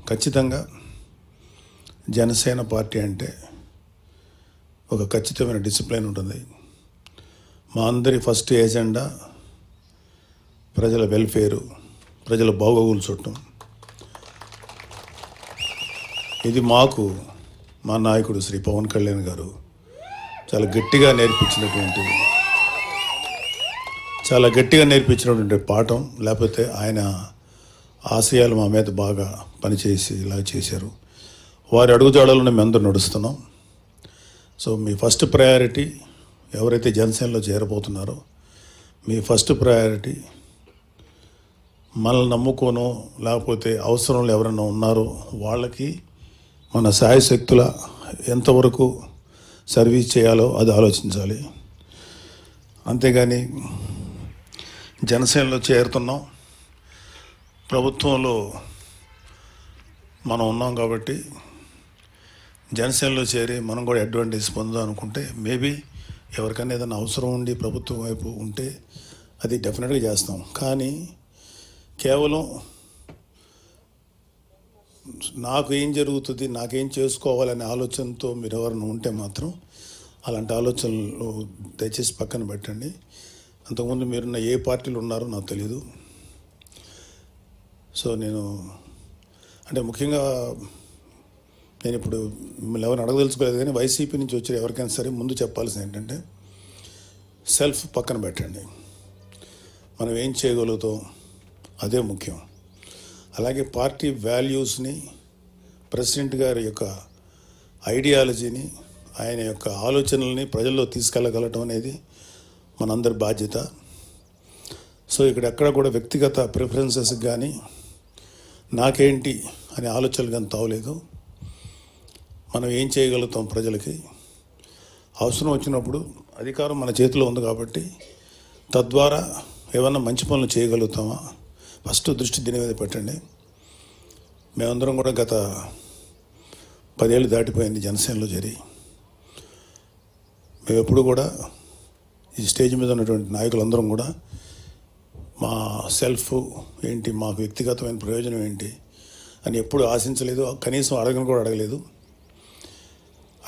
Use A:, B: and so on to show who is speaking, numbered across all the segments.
A: ఖచ్చితంగా జనసేన పార్టీ అంటే ఒక ఖచ్చితమైన డిసిప్లిన్ ఉంటుంది. మా అందరి ఫస్ట్ ఏజెండా ప్రజల వెల్ఫేరు, ప్రజల బాగోగులు చూడటం. ఇది మాకు మా నాయకుడు శ్రీ పవన్ కళ్యాణ్ గారు చాలా గట్టిగా నేర్పించినటువంటి పాఠం. లేకపోతే ఆయన ఆశయాలు మా మీద బాగా పనిచేసి ఇలా చేశారు. వారి అడుగుజాడలను మేము అందరూ నడుస్తున్నాం. సో మీ ఫస్ట్ ప్రయారిటీ ఎవరైతే జనసేనలో చేరబోతున్నారో మీ ఫస్ట్ ప్రయారిటీ మనల్ని నమ్ముకోనో లేకపోతే అవసరంలో ఎవరైనా ఉన్నారో వాళ్ళకి మన శాయశక్తుల ఎంతవరకు సర్వీస్ చేయాలో అది ఆలోచించాలి. అంతేగాని జనసేనలో చేరుతున్నాం, ప్రభుత్వంలో మనం ఉన్నాం కాబట్టి జనసేనలో చేరి మనం కూడా అడ్వాంటేజ్ పొందాం అనుకుంటే మేబీ ఎవరికైనా ఏదైనా అవసరం ఉండి ప్రభుత్వం వైపు ఉంటే అది డెఫినెట్గా చేస్తాం. కానీ కేవలం నాకు ఏం జరుగుతుంది, నాకేం చేసుకోవాలనే ఆలోచనతో మీరు ఎవరైనా ఉంటే మాత్రం అలాంటి ఆలోచనలు దయచేసి పక్కన పెట్టండి. అంతకుముందు మీరున్న ఏ పార్టీలు ఉన్నారో నాకు తెలీదు. సో నేను ముఖ్యంగా నేను ఇప్పుడు మిమ్మల్ని ఎవరిని అడగదలుచుకోలేదు, కానీ వైసీపీ నుంచి వచ్చే ఎవరికైనా సరే ముందు చెప్పాల్సింది ఏంటంటే సెల్ఫ్ పక్కన పెట్టండి. మనం ఏం చేయగలుగుతాం అదే ముఖ్యం. అలాగే పార్టీ వాల్యూస్ని, ప్రెసిడెంట్ గారి యొక్క ఐడియాలజీని, ఆయన యొక్క ఆలోచనల్ని ప్రజల్లో తీసుకెళ్ళగలటం అనేది మనందరి బాధ్యత. సో ఇక్కడ ఎక్కడ కూడా వ్యక్తిగత ప్రిఫరెన్సెస్కి కానీ నాకేంటి అనే ఆలోచనలు కానీ తావలేదు. మనం ఏం చేయగలుగుతాం, ప్రజలకి అవసరం వచ్చినప్పుడు అధికారం మన చేతిలో ఉంది కాబట్టి తద్వారా ఏమన్నా మంచి పనులు చేయగలుగుతామా ఫస్ట్ దృష్టి దీని మీద పెట్టండి. మేమందరం కూడా గత 10 ఏళ్ళు దాటిపోయింది జనసేనలో చేరి. మేము ఎప్పుడు కూడా ఈ స్టేజ్ మీద ఉన్నటువంటి నాయకులందరం కూడా మా సెల్ఫ్ ఏంటి, మాకు వ్యక్తిగతమైన ప్రయోజనం ఏంటి అని ఎప్పుడు ఆశించలేదు, కనీసం అడగలేదు.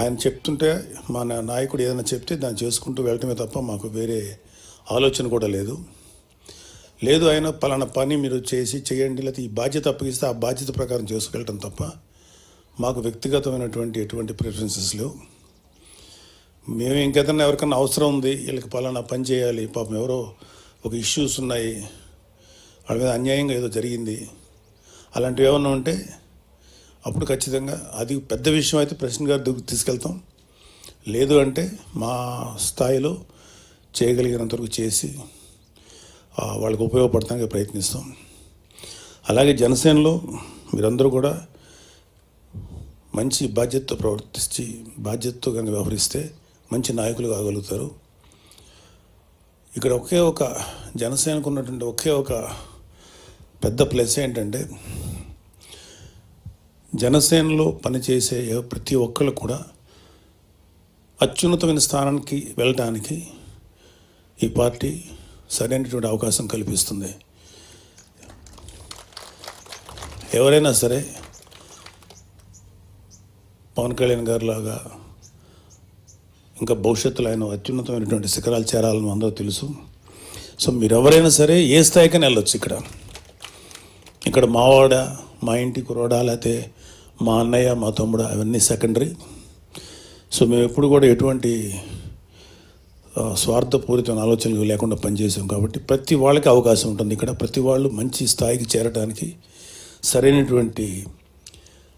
A: ఆయన చెప్తుంటే మా నాయకుడు ఏదైనా చెప్తే దాన్ని చేసుకుంటూ వెళ్ళటమే తప్ప మాకు వేరే ఆలోచన కూడా లేదు. ఆయన పలానా పని మీరు చేయండి, లేకపోతే ఈ బాధ్యత అప్పగిస్తే ఆ బాధ్యత ప్రకారం చేసుకెళ్ళటం తప్ప మాకు వ్యక్తిగతమైనటువంటి ఎటువంటి ప్రిఫరెన్సెస్ లేవు. మేము ఇంకేదన్నా ఎవరికన్నా అవసరం ఉంది, వీళ్ళకి పలానా పని చేయాలి, పాపం ఎవరో ఒక ఇష్యూస్ ఉన్నాయి, వాళ్ళ మీద అన్యాయంగా ఏదో జరిగింది, అలాంటివి ఏమన్నా ఉంటే అప్పుడు ఖచ్చితంగా అది పెద్ద విషయం అయితే ప్రెసిడెంట్ గారి దగ్గరికి తీసుకెళ్తాం. లేదు అంటే మా స్థాయిలో చేయగలిగినంత వరకు చేసి వాళ్ళకి ఉపయోగపడటానికి ప్రయత్నిస్తాం. అలాగే జనసేనలో మీరందరూ కూడా మంచి బాధ్యతతో ప్రవర్తించి బాధ్యతతో కనుక వ్యవహరిస్తే మంచి నాయకులు కాగలుగుతారు. ఇక్కడ ఒక జనసేనకు ఉన్నటువంటి ఒక పెద్ద ప్లస్ ఏంటంటే జనసేనలో పనిచేసే ప్రతి ఒక్కళ్ళు కూడా అత్యున్నతమైన స్థానానికి వెళ్ళడానికి ఈ పార్టీ సరైనటువంటి అవకాశం కల్పిస్తుంది. ఎవరైనా సరే పవన్ కళ్యాణ్ గారి లాగా ఇంకా భవిష్యత్తులో ఆయన అత్యున్నతమైనటువంటి శిఖరాలు చేరాలని అందరూ తెలుసు. సో మీరు ఎవరైనా సరే ఏ స్థాయికైనా వెళ్ళొచ్చు. ఇక్కడ మావాడ, మా ఇంటి కురోడా, లేకపోతే మా అన్నయ్య, మా తమ్ముడు, అవన్నీ సెకండరీ. సో మేము ఎప్పుడు కూడా ఎటువంటి స్వార్థపూరితమైన ఆలోచనలు లేకుండా పనిచేసాం కాబట్టి ప్రతి వాళ్ళకి అవకాశం ఉంటుంది. ఇక్కడ ప్రతి వాళ్ళు మంచి స్థాయికి చేరడానికి సరైనటువంటి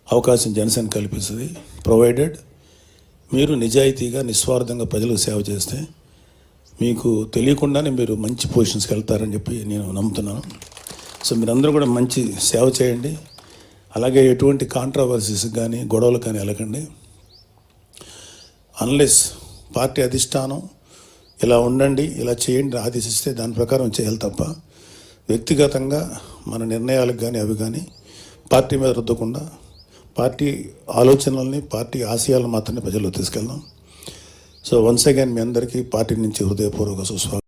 A: అవకాశం జనసేన కల్పిస్తుంది. ప్రొవైడెడ్ మీరు నిజాయితీగా, నిస్వార్థంగా ప్రజలకు సేవ చేస్తే మీకు తెలియకుండానే మీరు మంచి పొజిషన్స్కి వెళ్తారని చెప్పి నేను నమ్ముతున్నాను. సో మీరందరూ కూడా మంచి సేవ చేయండి. అలాగే ఎటువంటి కాంట్రవర్సీస్ కానీ గొడవలు కానీ వెళ్ళకండి. అన్లెస్ పార్టీ అధిష్టానం ఇలా ఉండండి, ఇలా చేయండి ఆదేశిస్తే దాని ప్రకారం చేయాలి తప్ప వ్యక్తిగతంగా మన నిర్ణయాలకు కానీ అవి కానీ పార్టీ మీద రుద్దకుండా పార్టీ ఆలోచనల్ని, పార్టీ ఆశయాలను మాత్రమే ప్రజల్లో తీసుకెళ్దాం. సో వన్స్ అగైన్ మీ అందరికీ పార్టీ నుంచి హృదయపూర్వక సుస్వాగతం.